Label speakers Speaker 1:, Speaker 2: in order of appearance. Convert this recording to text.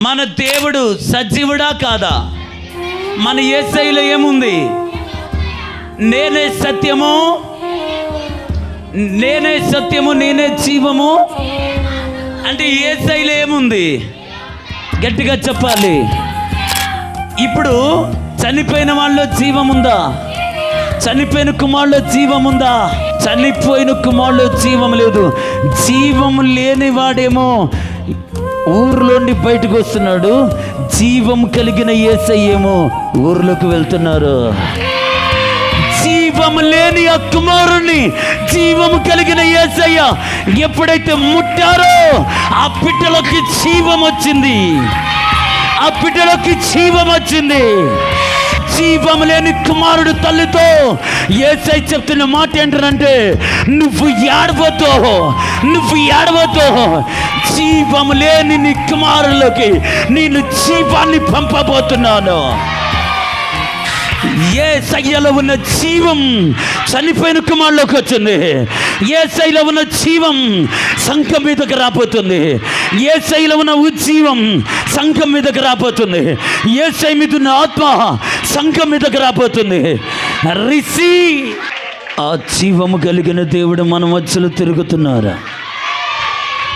Speaker 1: మన దేవుడు సజీవుడా కాదా? మన యేసయ్యలో ఏముంది? నేనే సత్యము, నేనే సత్యము, నేనే జీవము అంటే యేసయ్యలో ఏముంది? గట్టిగా చెప్పాలి. ఇప్పుడు చనిపోయిన వాళ్ళలో జీవముందా? చనిపోయిన కుమారులో జీవముందా? చనిపోయిన కుమారులో జీవం లేదు. జీవము లేనివాడేమో ఊర్లోండి బయటకు వస్తున్నాడు, జీవం కలిగిన యేసయ్యేమో ఊర్లోకి వెళ్తున్నారు. జీవము లేని ఆ కుమారుణ్ణి జీవము కలిగిన యేసయ్య ఎప్పుడైతే ముట్టారో ఆ బిడ్డలోకి జీవం వచ్చింది. ఆ బిడ్డలోకి జీవం వచ్చింది. జీవం లేని కుమారుడు తల్లితో యేసయ్య చెప్తున్న మాట ఏంటంటే, నువ్వు ఏడవద్దు, జీవం లేని నీ కుమారులోకి నేను జీవాన్ని పంపబోతున్నాను. యేసయ్యలో ఉన్న జీవం చనిపోయిన కుమారులోకి వచ్చింది. యేసయ్యలో ఉన్న జీవం సంఘం మీదకి రాబోతుంది. యేసయ్యలో ఉన్న ఉజ్జీవం సంఘం మీదకి రాబోతుంది. యేసయ్య మీద ఉన్న ఆత్మ సంఘం మీదకి రాబోతుంది. రిసీ ఆ జీవము కలిగిన దేవుడు మన మధ్యలో తిరుగుతున్నారు.